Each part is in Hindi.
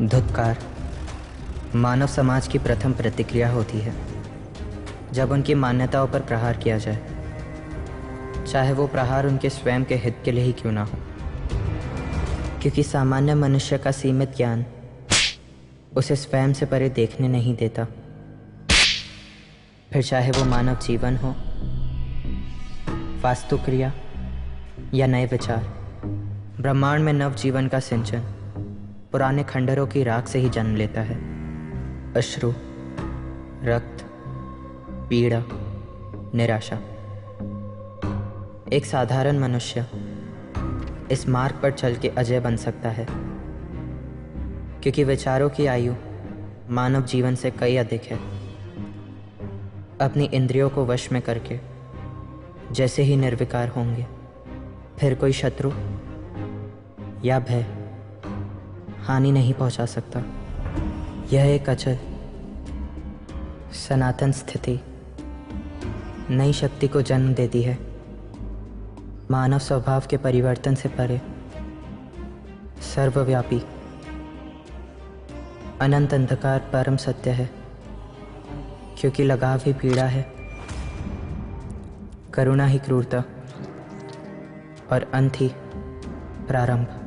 धुत्कार मानव समाज की प्रथम प्रतिक्रिया होती है जब उनकी मान्यताओं पर प्रहार किया जाए, चाहे वो प्रहार उनके स्वयं के हित के लिए ही क्यों ना हो, क्योंकि सामान्य मनुष्य का सीमित ज्ञान उसे स्वयं से परे देखने नहीं देता। फिर चाहे वो मानव जीवन हो, वास्तुक्रिया या नए विचार, ब्रह्मांड में नव जीवन का सिंचन पुराने खंडहरों की राख से ही जन्म लेता है। अश्रु, रक्त, पीड़ा, निराशा। एक साधारण मनुष्य इस मार्ग पर चल के अजय बन सकता है, क्योंकि विचारों की आयु मानव जीवन से कई अधिक है। अपनी इंद्रियों को वश में करके जैसे ही निर्विकार होंगे, फिर कोई शत्रु या भय हानि नहीं पहुंचा सकता। यह एक अचल सनातन स्थिति नई शक्ति को जन्म देती है। मानव स्वभाव के परिवर्तन से परे सर्वव्यापी अनंत अंधकार परम सत्य है, क्योंकि लगाव ही पीड़ा है, करुणा ही क्रूरता और अंत ही प्रारंभ।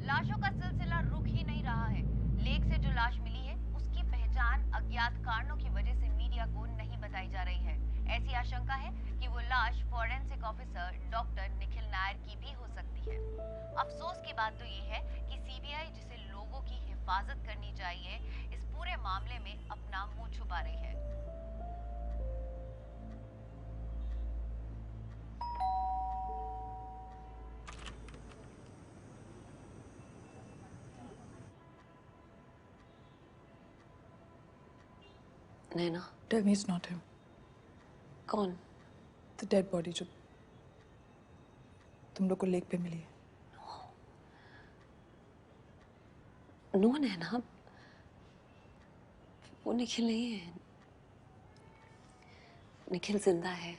लाशों का सिलसिला रुक ही नहीं रहा है। लेक से जो लाश मिली है उसकी पहचान अज्ञात कारणों की वजह से मीडिया को नहीं बताई जा रही है। ऐसी आशंका है कि वो लाश forensic officer doctor Nikhil Nair की भी हो सकती है। अफसोस की बात तो ये है कि सीबीआई, जिसे लोगों की हिफाजत करनी चाहिए, इस पूरे मामले में अपना मुंह छुपा रही है। नैना, Tell me it's not him. कौन? The dead body जो तुम लोग को लेक पे मिली है। नो नैना, वो निखिल नहीं है। निखिल जिंदा है।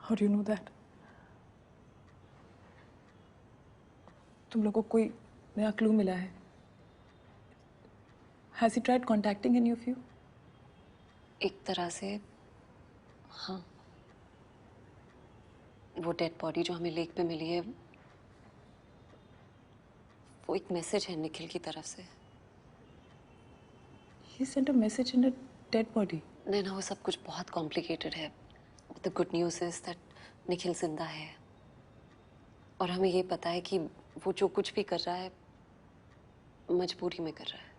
How do you know that? तुम लोगों को कोई नया क्लू मिला है? Has he tried contacting any of you? एक तरह से हाँ। वो डेड बॉडी जो हमें लेक पे मिली है, वो एक मैसेज है निखिल की तरफ से। He sent a message in a dead body. नैना, वो सब कुछ बहुत कॉम्प्लिकेटेड है। The good news is that Nikhil जिंदा है और हमें ये पता है कि वो जो कुछ भी कर रहा है मजबूरी में कर रहा है।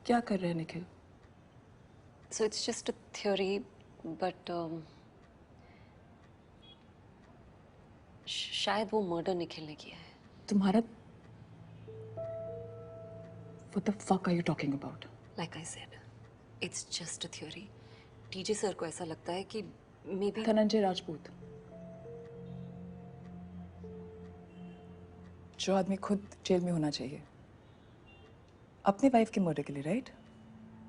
क्या कर रहे हैं Nikhil? So it's just a theory, but शायद वो मर्डर निखिल ने किया है। तुम्हारा What the fuck are you talking about? Like I said, it's just a theory. TJ sir को ऐसा लगता है कि maybe धनंजय राजपूत, जो आदमी खुद जेल में होना चाहिए अपने वाइफ के मर्डर के लिए, राइट?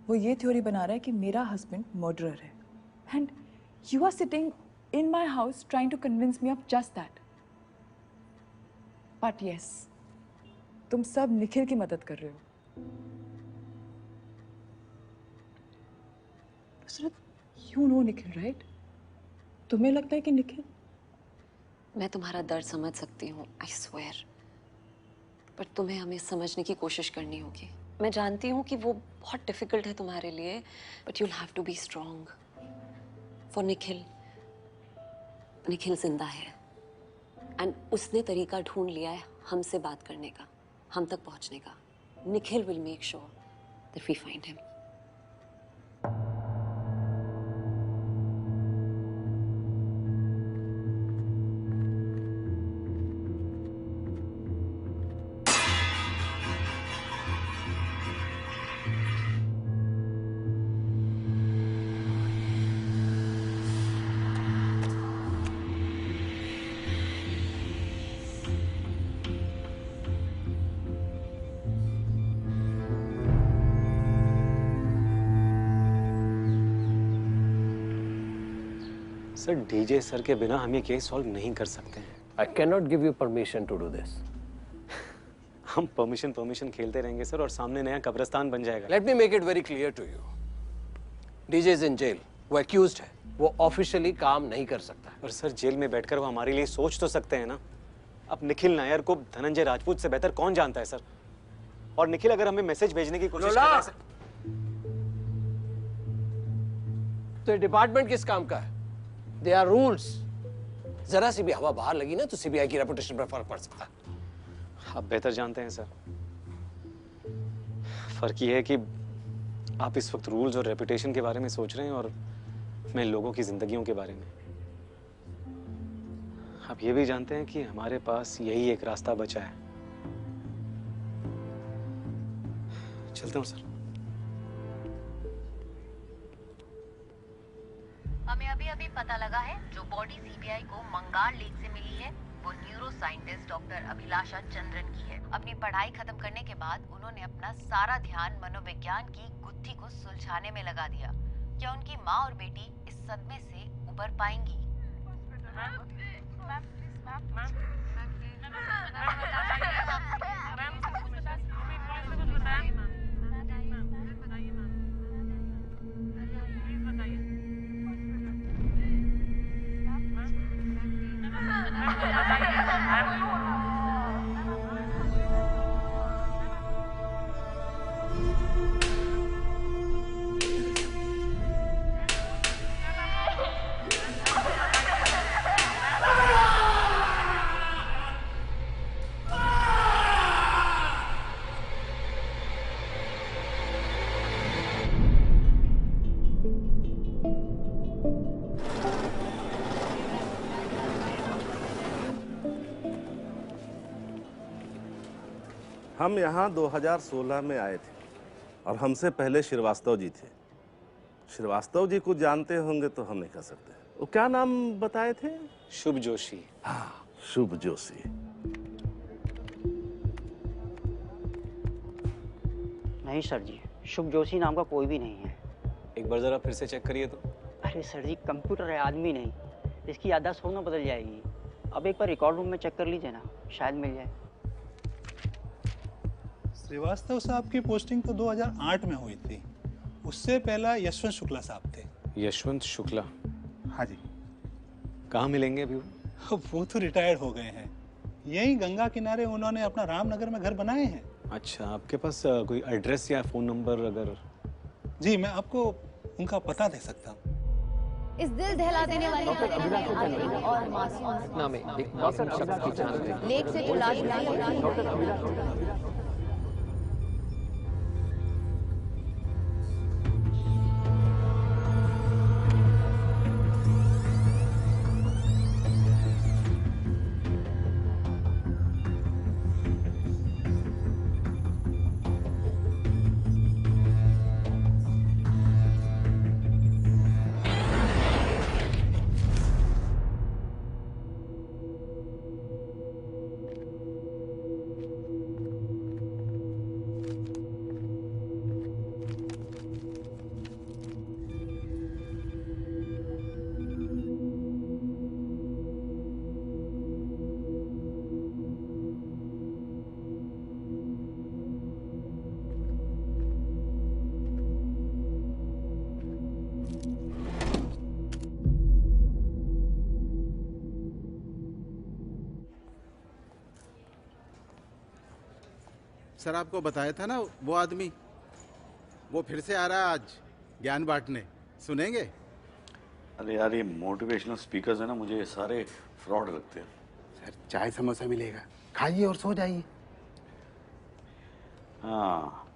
वो ये थ्योरी बना रहा है कि मेरा हस्बैंड मर्डरर है, and you are sitting in my house trying to convince me of just that. But yes, तुम सब निखिल की मदद कर रहे हो। You know Nikhil, right? तुम्हें लगता है कि निखिल? मैं तुम्हारा दर्द समझ सकती हूँ, I swear, पर तुम्हें हमें समझने की कोशिश करनी होगी। मैं जानती हूँ कि वो बहुत डिफिकल्ट है तुम्हारे लिए, but you'll have to be strong for Nikhil. Nikhil जिंदा है एंड उसने तरीका ढूंढ लिया है हमसे बात करने का, हम तक पहुंचने का। Nikhil will make sure that we find him. Sir DJ sir के बिना हम ये केस सॉल्व नहीं कर सकते हैं। I cannot give you permission to do this. हम परमिशन खेलते रहेंगे सर और सामने नया कब्रिस्तान बन जाएगा। Let me make it very clear to you. DJ is in jail. वो accused है। वो ऑफिशियली काम नहीं कर सकता। और सर जेल में बैठकर वो हमारे लिए सोच तो सकते हैं ना। अब निखिल नायर को धनंजय राजपूत से बेहतर कौन जानता है सर? और निखिल अगर हमें मैसेज भेजने की कोशिश कर रहा है तो डिपार्टमेंट किस काम का है? They are rules. जरा सी भी हवा बाहर लगी ना तो सीबीआई की रेपुटेशन पर फर्क पड़ सकता है। आप बेहतर जानते हैं सर। फर्क ये है कि आप इस वक्त रूल्स और रेपुटेशन के बारे में सोच रहे हैं और मैं लोगों की जिंदगियों के बारे में। आप ये भी जानते हैं कि हमारे पास यही एक रास्ता बचा है। चलता हूँ सर। हमें अभी अभी पता लगा है जो बॉडी सीबीआई को मंगार लेक से मिली है वो न्यूरो साइंटिस्ट डॉक्टर अभिलाषा चंद्रन की है। अपनी पढ़ाई खत्म करने के बाद उन्होंने अपना सारा ध्यान मनोविज्ञान की गुत्थी को सुलझाने में लगा दिया। क्या उनकी माँ और बेटी इस सदमे से उबर पाएंगी? हम यहाँ 2016 में आए थे और हमसे पहले श्रीवास्तव जी थे। श्रीवास्तव जी को जानते होंगे तो हम नहीं कह सकते। वो क्या नाम बताए थे? शुभ जोशी। हाँ, शुभ जोशी। नहीं सर जी, शुभ जोशी नाम का कोई भी नहीं है। एक बार जरा फिर से चेक करिए तो। अरे सर जी, कंप्यूटर है, आदमी नहीं। इसकी याददाश्त थोड़ा ना बदल जाएगी। अब एक बार रिकॉर्ड रूम में चेक कर लीजिए ना, शायद मिल जाए। श्रीवास्तव साहब की पोस्टिंग तो 2008 में हुई थी। उससे पहला यशवंत शुक्ला साहब थे। यशवंत शुक्ला? हाँ जी। कहाँ मिलेंगे अभी वो तो रिटायर्ड हो गए हैं। यही गंगा किनारे उन्होंने अपना रामनगर में घर बनाए हैं। अच्छा, आपके पास कोई एड्रेस या फोन नंबर अगर? जी, मैं आपको उनका पता दे सकता हूँ। इस दिल दहला देने वाली और मासूम में एक मासूम शख्स की जान गई। लेक से जो लाश मिली सर आपको बताया था ना वो आदमी, वो फिर से आ रहा है आज ज्ञान बांटने, सुनेंगे? अरे यार ये मोटिवेशनल स्पीकर्स है ना, मुझे सारे फ्रॉड लगते हैं। सर चाय समोसा मिलेगा, खाइए और सो जाइए। हाँ,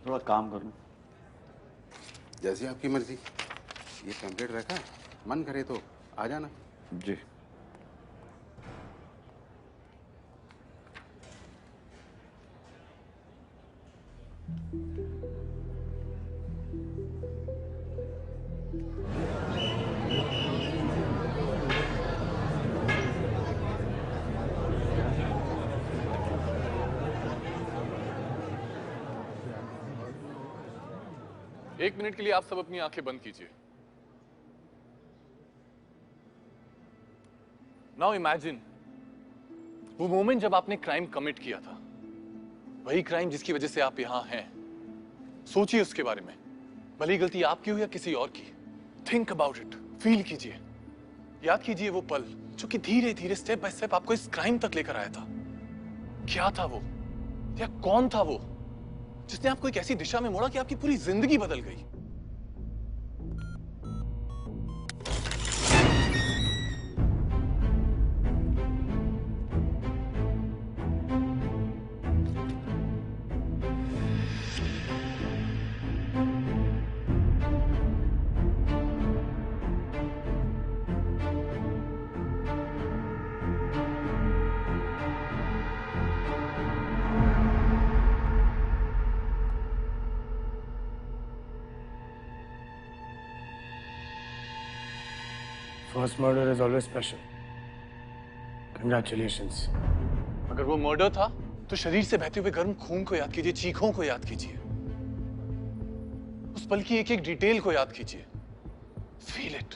थोड़ा काम करूँ। जैसी आपकी मर्जी। ये पैम्पलेट रखा, मन करे तो आ जाना। जी। एक मिनट के लिए आप सब अपनी आंखें बंद कीजिए। नाउ इमेजिन वो मोमेंट जब आपने क्राइम कमिट किया था, वही क्राइम जिसकी वजह से आप यहाँ हैं। सोचिए उसके बारे में, भले ही गलती आपकी हो या किसी और की। थिंक अबाउट इट, फील कीजिए, याद कीजिए वो पल जो कि धीरे धीरे स्टेप बाय स्टेप आपको इस क्राइम तक लेकर आया था। क्या था वो, या कौन था वो जिसने आपको एक ऐसी दिशा में मोड़ा कि आपकी पूरी जिंदगी बदल गई? First murder is always special. Congratulations. अगर वो मर्डर था तो शरीर से बहते हुए गर्म खून को याद कीजिए, चीखों को याद कीजिए, उस पल की एक एक डिटेल को याद कीजिए। Feel it.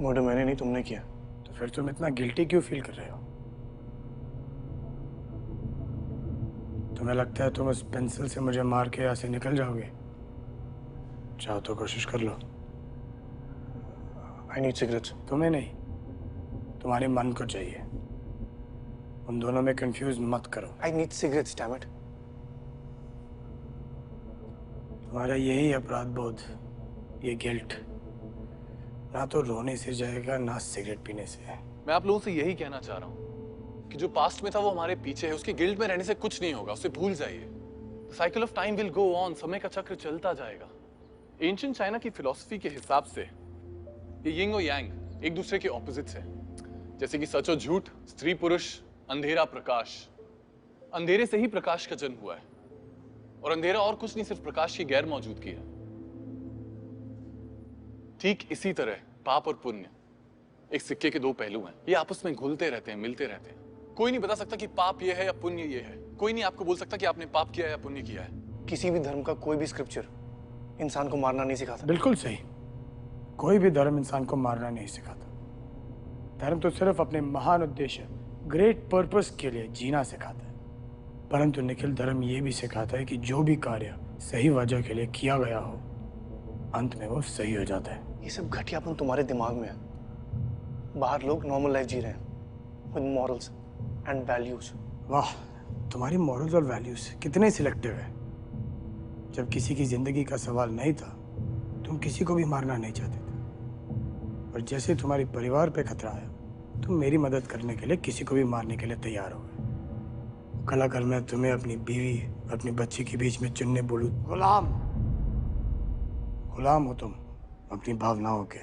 मर्डर मैंने नहीं, तुमने किया। तो फिर तुम इतना गिल्टी क्यों फील कर रहे हो? तुम्हें लगता है तुम उस पेंसिल से मुझे मार के यहाँ से निकल जाओगे? चाहो तो कोशिश कर लो। I need cigarettes. तुम्हें नहीं, तुम्हारे मन को चाहिए। उन दोनों में कंफ्यूज मत करो। I need cigarettes, damn it. तुम्हारा यही अपराध बोध, ये गिल्ट, ना तो रोने से जाएगा ना सिगरेट पीने से। मैं आप लोगों से यही कहना चाह रहा हूँ कि जो पास्ट में था वो हमारे पीछे है। उसके गिल्ट में रहने से कुछ नहीं होगा, उसे भूल जाइए। Cycle of time will go on, समय का चक्र चलता जाएगा। एंशिएंट चाइना की फिलॉसफी के हिसाब से ये यिंग और यांग एक दूसरे के ऑपोजिट्स हैं। जैसे कि सच और झूठ, स्त्री पुरुष, अंधेरा प्रकाश। अंधेरे से ही प्रकाश का जन्म हुआ है, और अंधेरा और कुछ नहीं, सिर्फ प्रकाश की गैर मौजूदगी है। ठीक इसी तरह पाप और पुण्य एक सिक्के के दो पहलू हैं। ये आपस में घुलते रहते हैं, मिलते रहते हैं। कोई नहीं बता सकता कि पाप ये है या पुण्य ये है। कोई नहीं आपको बोल सकता कि आपने पाप किया या पुण्य किया है। किसी भी धर्म का कोई भी स्क्रिप्चर इंसान को मारना नहीं सिखाता। बिल्कुल सही, कोई भी धर्म इंसान को मारना नहीं सिखाता। धर्म तो सिर्फ अपने महान उद्देश्य, ग्रेट पर्पस के लिए जीना सिखाता है। परंतु निखिल, धर्म ये भी सिखाता है कि जो भी कार्य सही वजह के लिए किया गया हो, अंत में वो सही हो जाता है। ये सब घटियापन तुम्हारे दिमाग में है। बाहर लोग नॉर्मल लाइफ जी रहे हैं विद मॉरल्स एंड वैल्यूज। वाह, तुम्हारी मॉरल्स और वैल्यूज कितने सिलेक्टिव है। जब किसी की जिंदगी का सवाल नहीं था, तुम किसी को भी मारना नहीं चाहते थे। और जैसे तुम्हारे परिवार पे खतरा आया, तुम मेरी मदद करने के लिए किसी को भी मारने के लिए तैयार हो गए। कल अगर मैं तुम्हें अपनी बीवी, अपनी बच्ची के बीच में चुनने बोलूं, गुलाम हो तुम अपनी भावनाओं के।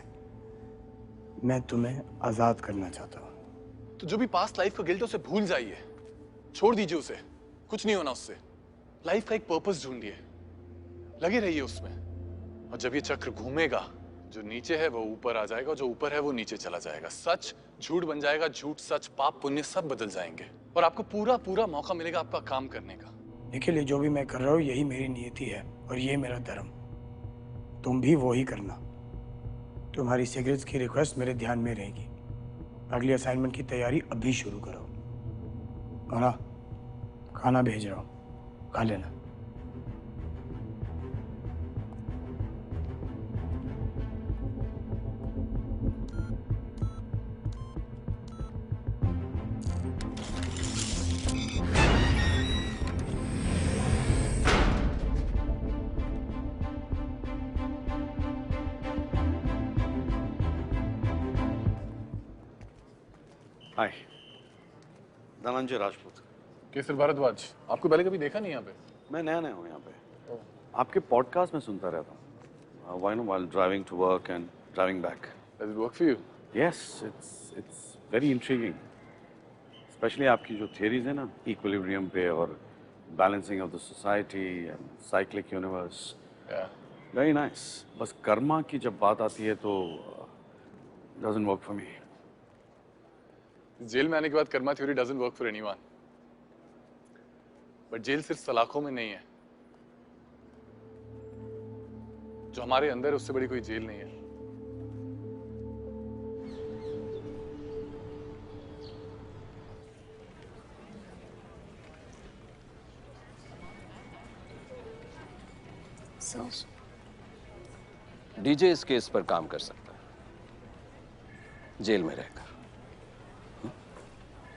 मैं तुम्हें आजाद करना चाहता हूँ। तो जो भी पास्ट लाइफ का गिल्ट है उसे भूल जाइए, छोड़ दीजिए उसे। कुछ नहीं होना उससे। लाइफ का एक पर्पस ढूंढिए, लगे रहिए उसमें। और जब ये चक्र घूमेगा, जो नीचे है वो ऊपर आ जाएगा, जो ऊपर है वो नीचे चला जाएगा। सच झूठ बन जाएगा, झूठ सच, पाप पुण्य सब बदल जाएंगे, और आपको पूरा पूरा मौका मिलेगा आपका काम करने का। निखिल, जो भी मैं कर रहा हूँ यही मेरी नियति है और ये मेरा धर्म। तुम भी वो ही करना। तुम्हारी सिगरेट्स की रिक्वेस्ट मेरे ध्यान में रहेगी। अगली असाइनमेंट की तैयारी अभी शुरू करो। और हाँ, खाना भेज रहा हूँ, खा लेना। हाय, धनंजय राजपूत। केसर भारद्वाज, आपको पहले कभी देखा नहीं यहाँ पे? मैं नया हूँ यहाँ पे। आपके पॉडकास्ट में सुनता रहता हूँ। Why no while driving to work and driving back. Does it work for you? Yes, it's very intriguing. Specially आपकी जो थियरीज है ना, इक्विलिब्रियम पे और balancing of the society and cyclic universe. Yeah. Very nice. बस कर्मा की जब बात आती है तो doesn't work for me. Jail में आने के बाद karma theory doesn't work for anyone. But jail सिर्फ सलाखों में नहीं है। जो हमारे अंदर है उससे बड़ी कोई जेल नहीं है। डीजे इस केस पर काम कर सकता है जेल में रहकर।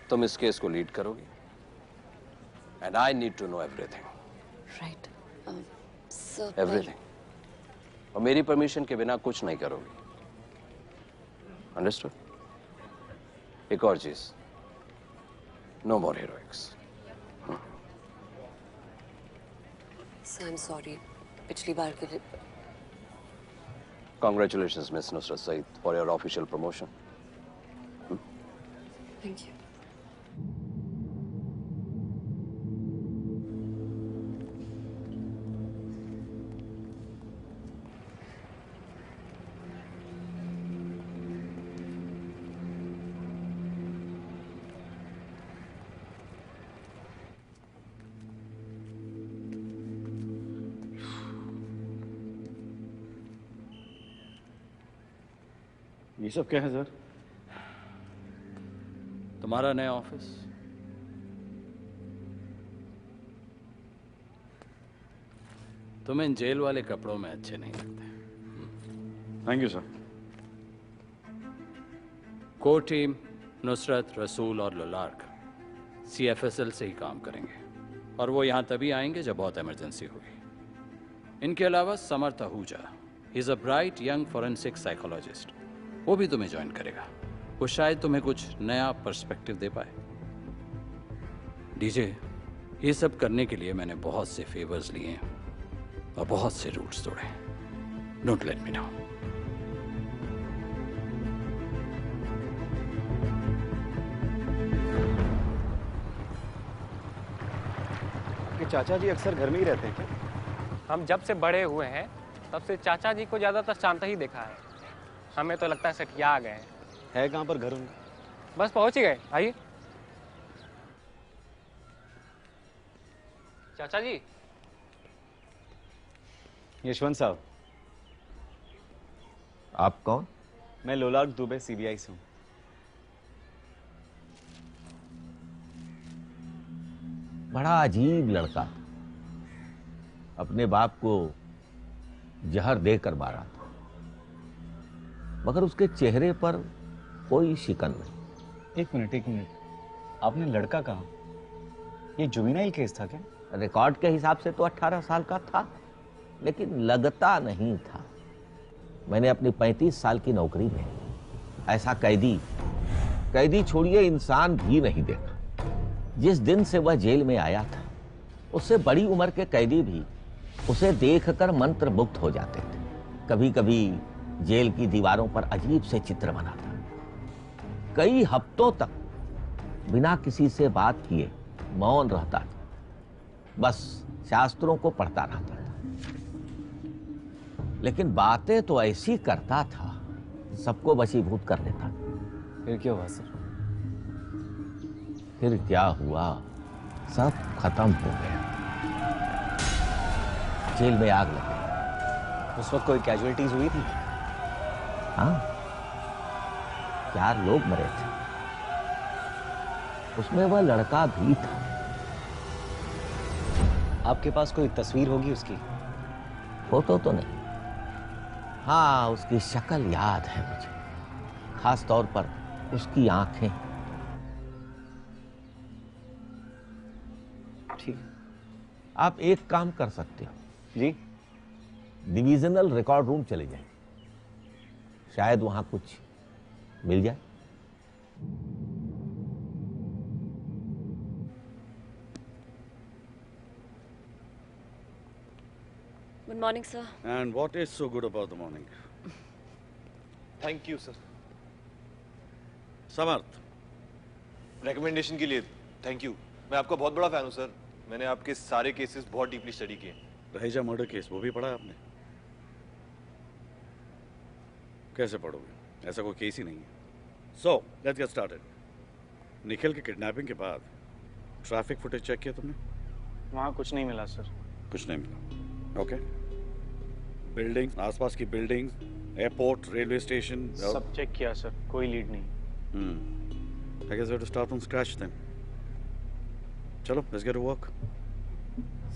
तुम इस केस को लीड करोगी and I need to know everything. Right sir. Everything. और मेरी परमिशन के बिना कुछ नहीं करोगी। अंडरस्टूड? एक और चीज, no more heroics. Sir I am sorry, पिछली बार के लिए। Congratulations, Miss Nusrat Saeed, for your official promotion. Thank you. ये सब क्या है सर? तुम्हारा नया ऑफिस। तुम इन जेल वाले कपड़ों में अच्छे नहीं लगते। Thank you sir. Core team Nusrat, रसूल और लुलार्क CFSL से ही काम करेंगे और वो यहाँ तभी आएंगे जब बहुत इमरजेंसी होगी। इनके अलावा Samarth Ahuja, he is a bright young forensic psychologist, वो भी तुम्हें ज्वाइन करेगा। वो शायद तुम्हें कुछ नया पर्सपेक्टिव दे पाए। डीजे, ये सब करने के लिए मैंने बहुत से फेवर्स लिए हैं और बहुत से रूट्स तोड़े। Don't let me down. आपके चाचा जी अक्सर घर में ही रहते हैं क्या? हम जब से बड़े हुए हैं तब से चाचा जी को ज्यादातर शांत ही देखा है। हमें तो लगता है सठिया आ गए। है कहाँ पर घर उनका? बस पहुंच ही गए। आइए। चाचा जी। यशवंत साहब। आप कौन? मैं लोलार्क दुबे CBI से हूँ। बड़ा अजीब लड़का था, अपने बाप को जहर देकर मारा था, मगर उसके चेहरे पर कोई शिकन नहीं। एक मिनट, आपने लड़का कहा? ये जुवेनाइल केस था क्या? रिकॉर्ड के हिसाब से तो 18 साल का था, लेकिन लगता नहीं था। मैंने अपनी 35 साल की नौकरी में ऐसा कैदी छोड़िए इंसान भी नहीं देखा। जिस दिन से वह जेल में आया था, उससे बड़ी उम्र के कैदी भी उसे देखकर मंत्रमुग्ध हो जाते थे। कभी कभी जेल की दीवारों पर अजीब से चित्र बनाता, कई हफ्तों तक बिना किसी से बात किए मौन रहता था, बस शास्त्रों को पढ़ता रहता था। लेकिन बातें तो ऐसी करता था, सबको वशीभूत कर लेता। फिर क्या हुआ सर? फिर क्या हुआ, सब खत्म हो गया। जेल में आग लग गई। उस वक्त कोई कैजुअलिटीज हुई थी? हाँ, 4 लोग मरे थे, उसमें वह लड़का भी था। आपके पास कोई तस्वीर होगी उसकी? फोटो तो नहीं, हाँ उसकी शक्ल याद है मुझे, खास तौर पर उसकी आंखें। ठीक, आप एक काम कर सकते हो जी, डिविजनल रिकॉर्ड रूम चले जाएं, शायद वहां कुछ मिल जाए। Good morning, sir. And what is so good about the morning? Thank you sir. Samarth, recommendation के लिए थैंक यू। मैं आपका बहुत बड़ा फैन हूँ सर। मैंने आपके सारे केसेस बहुत डीपली स्टडी किए। रहेजा मर्डर केस वो भी पढ़ा है आपने? कैसे पढ़ोगे, ऐसा कोई केस ही नहीं है। So let's get started. Nikhil के किडनैपिंग के बाद ट्रैफिक फुटेज चेक किया तुमने? वहाँ कुछ नहीं मिला सर। कुछ नहीं मिला, ओके। बिल्डिंग, आसपास की बिल्डिंग, एयरपोर्ट, रेलवे स्टेशन सब चेक किया सर, कोई लीड नहीं। I guess we have to start from scratch then. चलो, let's get to work.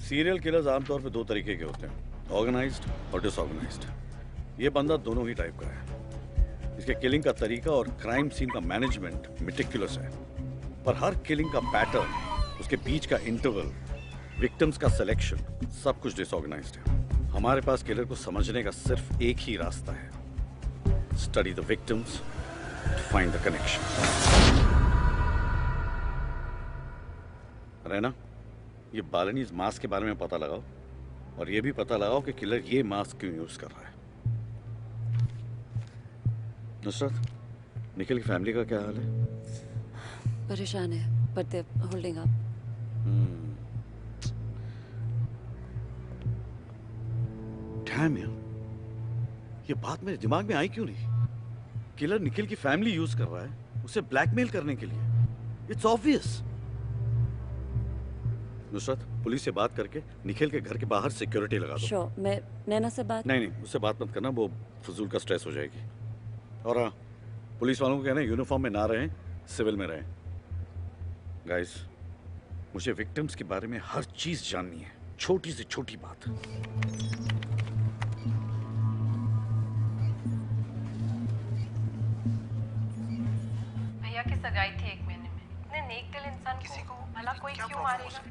Serial killers आमतौर पे दो तरीके के होते हैं, ऑर्गेनाइज्ड और डिसऑर्गेनाइज्ड। ये बंदा दोनों ही टाइप का है। इसके किलिंग का तरीका और क्राइम सीन का मैनेजमेंट मेटिकुलस है, पर हर किलिंग का पैटर्न, उसके बीच का इंटरवल, विक्टिम्स का सिलेक्शन, सब कुछ डिसऑर्गेनाइज्ड है। हमारे पास किलर को समझने का सिर्फ एक ही रास्ता है, study the victims to find the connection. रहना, ये बालनीज मास्क के बारे में पता लगाओ और ये भी पता लगाओ कि किलर ये मास्क क्यों यूज कर रहा है। नुसरत, निखिल की फैमिली का क्या हाल है? परेशान है, but they're holding up. Dam यार, ये बात मेरे दिमाग में आई क्यों नहीं? किलर निखिल की फैमिली यूज कर रहा है उसे ब्लैकमेल करने के लिए। It's obvious. नुसरत, पुलिस से बात करके निखिल के घर के बाहर सिक्योरिटी लगा दो। Sure, मैं नैना से बात नहीं, उससे बात मत करना, वो फजूल का स्ट्रेस हो जाएगी। और हाँ, पुलिस वालों को कहना यूनिफॉर्म में ना रहें, सिविल में रहें। गाइस, मुझे विक्टिम्स के बारे में हर चीज जाननी है, छोटी से छोटी बात। भैया की सगाई थी 1 महीने में। इतने नेक दिल इंसान किसी को भला कोई क्यों मारेगा?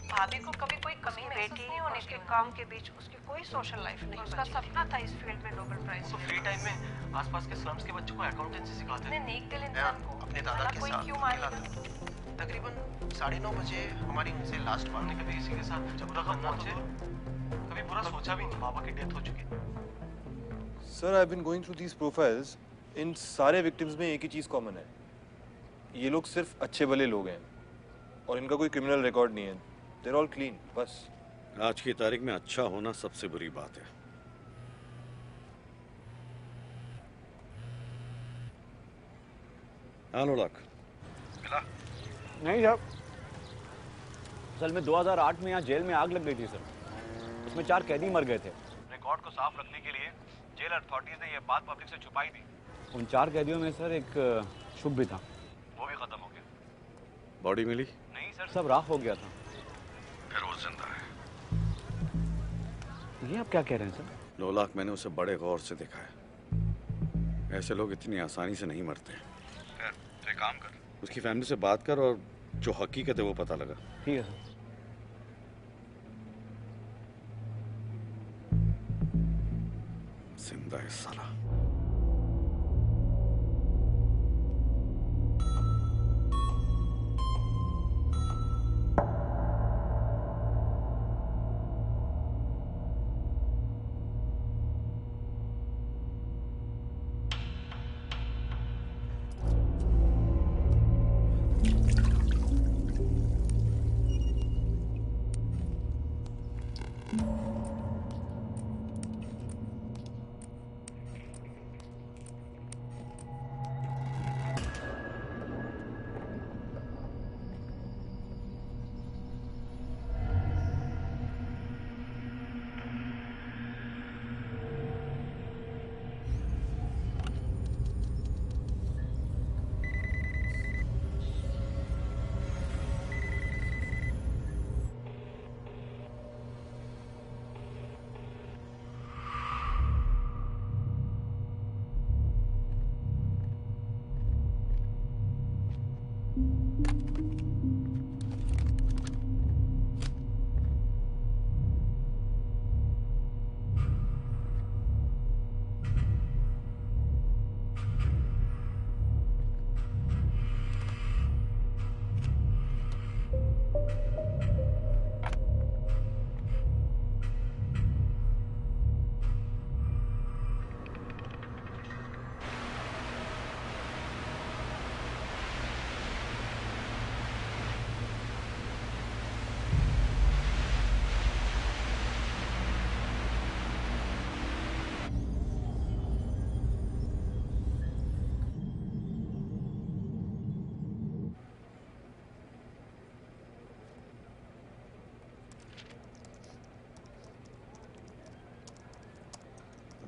भाभी को कभी कोई कमी महसूस नहीं होने के काम के बीच उसकी कोई सोशल लाइफ नहीं। उसका सपना था इस फील्ड में नोबेल प्राइज। तो फ्री टाइम में आसपास के स्लम्स के बच्चों को अकाउंटेंसी सिखाते इतने नेक दिल इंसान को अपने दादा के कोई साथ क्यों मारेगा? तकरीबन 9:30 बजे हमारी उनसे लास्ट बात। कभी किसी के साथ जब रकम पहुंचे, कभी बुरा सोचा भी नहीं। पापा की डेथ हो चुकी। Sir, I have been going through these profiles. इन सारे विक्टिम्स में एक ही चीज कॉमन है, ये लोग सिर्फ अच्छे भले लोग हैं और इनका कोई क्रिमिनल रिकॉर्ड नहीं है। They're all clean, बस। आज की तारीख में अच्छा होना सबसे बुरी बात है। अनुराग मिला? नहीं सर, असल में 2008 में यहाँ जेल में आग लग गई थी सर। उसमें 4 कैदी मर गए थे। रिकॉर्ड को साफ रखने के लिए जेल अथॉरिटीज ने यह बात पब्लिक से छुपाई थी। उन 4 कैदियों में सर एक शुभ भी था। वो भी खत्म हो गया। बॉडी मिली? नहीं सर, सब राख हो गया था। फिर वो जिंदा है। ये आप क्या कह रहे हैं सर? 9 लाख मैंने उसे बड़े गौर से देखा है। ऐसे लोग इतनी आसानी से नहीं मरते। तो काम कर, उसकी फैमिली से बात कर और जो हकीकत है वो पता लगा। ठीक है सर। जिंदा है साला।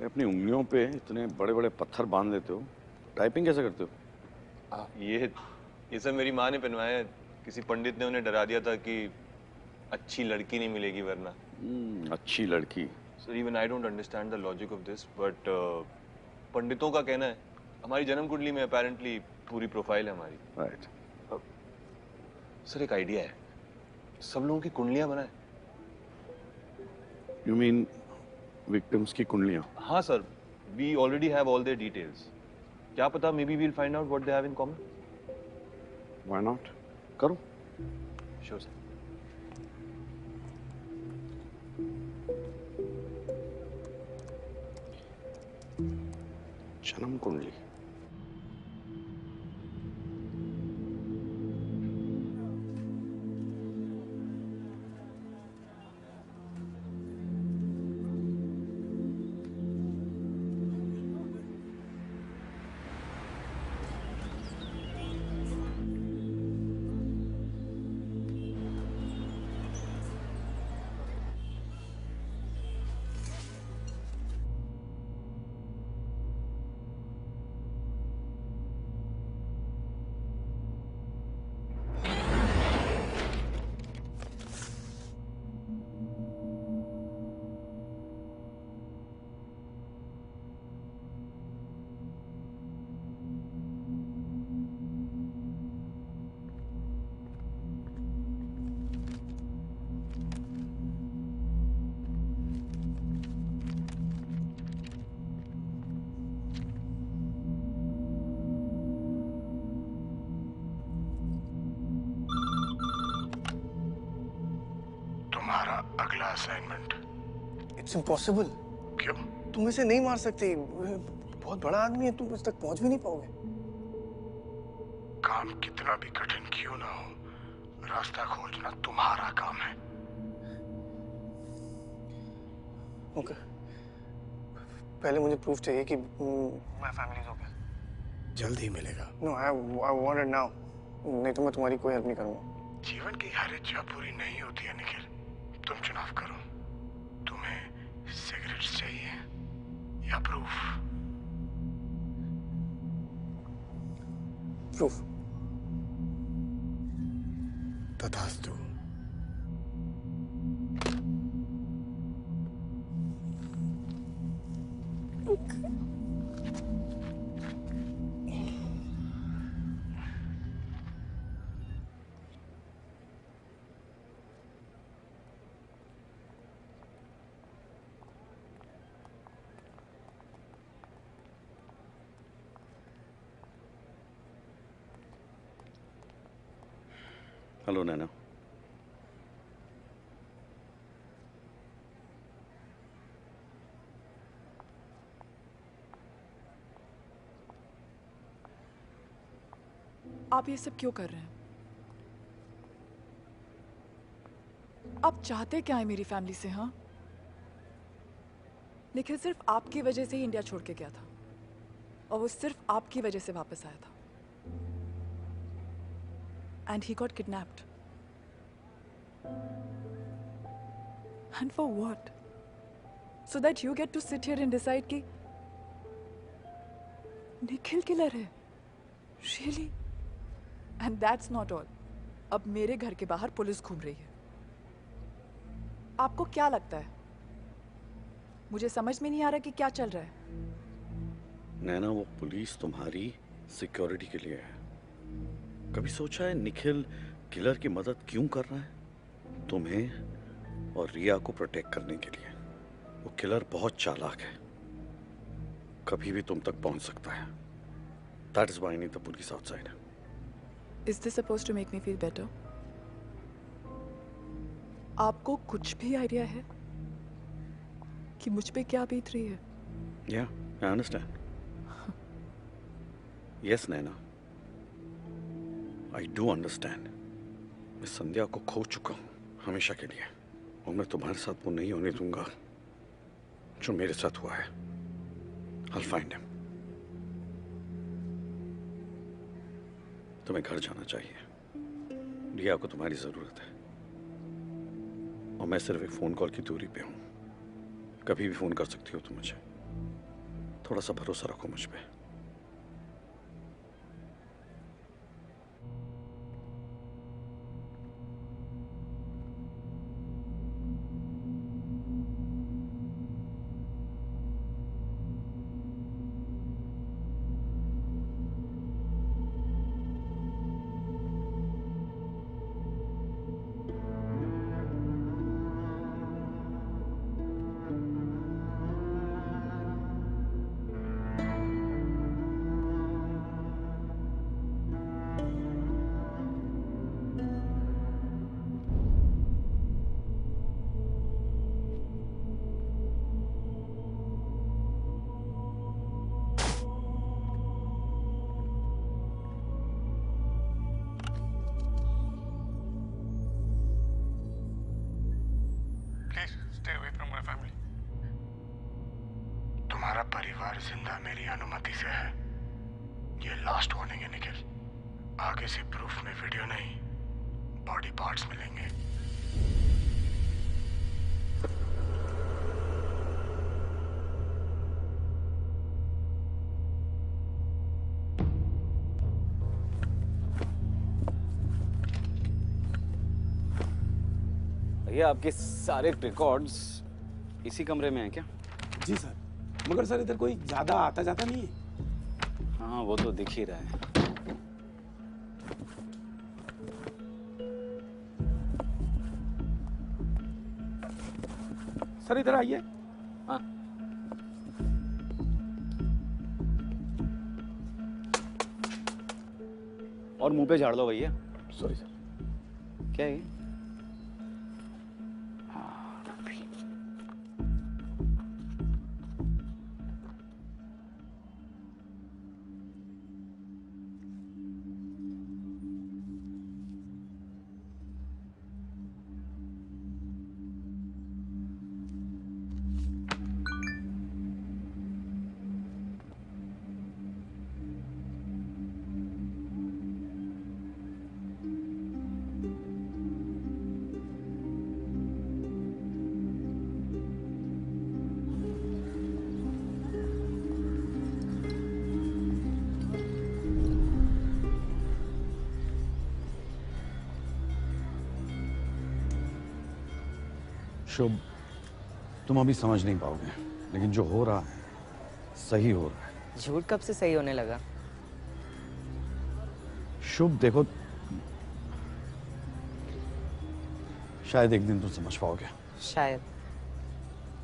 अपनी उंगलियों पे इतने बड़े बड़े पत्थर बांध लेते हो, टाइपिंग कैसे करते हो? ये सब मेरी माँ ने पहनवाया है। किसी पंडित ने उन्हें डरा दिया था कि अच्छी लड़की नहीं मिलेगी वरना। अच्छी लड़की। Sir even I don't understand the logic of this, but पंडितों का कहना है हमारी जन्म कुंडली में अपेरेंटली पूरी प्रोफाइल है हमारी। राइट। सर एक आइडिया है, सब लोगों की कुंडलियां बनाए। यू मीन विक्टिम्स की कुंडलियां? हाँ sir, we already have all their details. क्या पता maybe we'll find out what they have in common. Why not? करो। Sure sir. जन्म कुंडली। तुम्हारा अगला असाइनमेंट। It's impossible. क्यों? तुम इसे नहीं मार सकते, बहुत बड़ा आदमी है, तुम इस तक पहुंच भी नहीं पाओगे। काम कितना भी कठिन क्यों ना हो, रास्ता खोजना तुम्हारा काम है। ओके, पहले मुझे प्रूफ चाहिए कि माय फैमिली इज ओके। जल्द ही मिलेगा। No I want it now, नहीं तो मैं तुम्हारी कोई हेल्प नहीं करूंगा। जीवन की हर इच्छा पूरी नहीं होती है निखिल, तुम चुनाव करो। तुम्हें सिगरेट्स चाहिए या प्रूफ? प्रूफ। तथास्तु। हेलो नैना। आप ये सब क्यों कर रहे हैं? आप चाहते क्या है मेरी फैमिली से? हाँ, निखिल सिर्फ आपकी वजह से ही इंडिया छोड़ के गया था, और वो सिर्फ आपकी वजह से वापस आया था। And he got kidnapped. And for what? So that you get to sit here and decide कि निखिल किलर है? Really? And that's not all. अब मेरे घर के बाहर पुलिस घूम रही है। आपको क्या लगता है? मुझे समझ में नहीं आ रहा कि क्या चल रहा है। नैना, वो पुलिस तुम्हारी सिक्योरिटी के लिए है। कभी सोचा है निखिल किलर की मदद क्यों कर रहा है? तुम्हें और रिया को प्रोटेक्ट करने के लिए। वो किलर बहुत चालाक है, कभी भी तुम तक पहुंच सकता है। That is why I need the police outside. Is this supposed to make me feel better? आपको कुछ भी आइडिया है कि मुझ पे क्या बीत रही है? Yeah, I understand. Yes, Naina. I do understand. मैं संध्या को खो चुका हूँ हमेशा के लिए, और मैं तुम्हारे साथ वो नहीं होने दूंगा जो मेरे साथ हुआ है। I'll find him. तुम्हें घर जाना चाहिए। रिया को तुम्हारी जरूरत है, और मैं सिर्फ एक फोन कॉल की दूरी पे हूँ। कभी भी फोन कर सकती हो तुम मुझे। थोड़ा सा भरोसा रखो मुझ पे। तुम्हारा परिवार जिंदा मेरी अनुमति से है। ये लास्ट वार्निंग है निखिल। आगे से प्रूफ में वीडियो नहीं, बॉडी पार्ट्स मिलेंगे। भैया आपके सारे रिकॉर्ड्स इसी कमरे में हैं क्या? जी सर, मगर सर इधर कोई ज्यादा आता जाता नहीं है। हाँ वो तो दिख ही रहा है। सर इधर आइए। हाँ और मुंह पे झाड़ दो भैया। Sorry sir. क्या है ये? शुभ, तुम अभी समझ नहीं पाओगे, लेकिन जो हो रहा है सही हो रहा है। झूठ कब से सही होने लगा? शुभ देखो, शायद एक दिन तुम समझ पाओगे। शायद,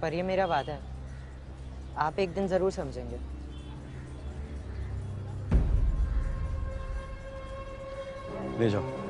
पर ये मेरा वादा है, आप एक दिन जरूर समझेंगे। ले जाओ।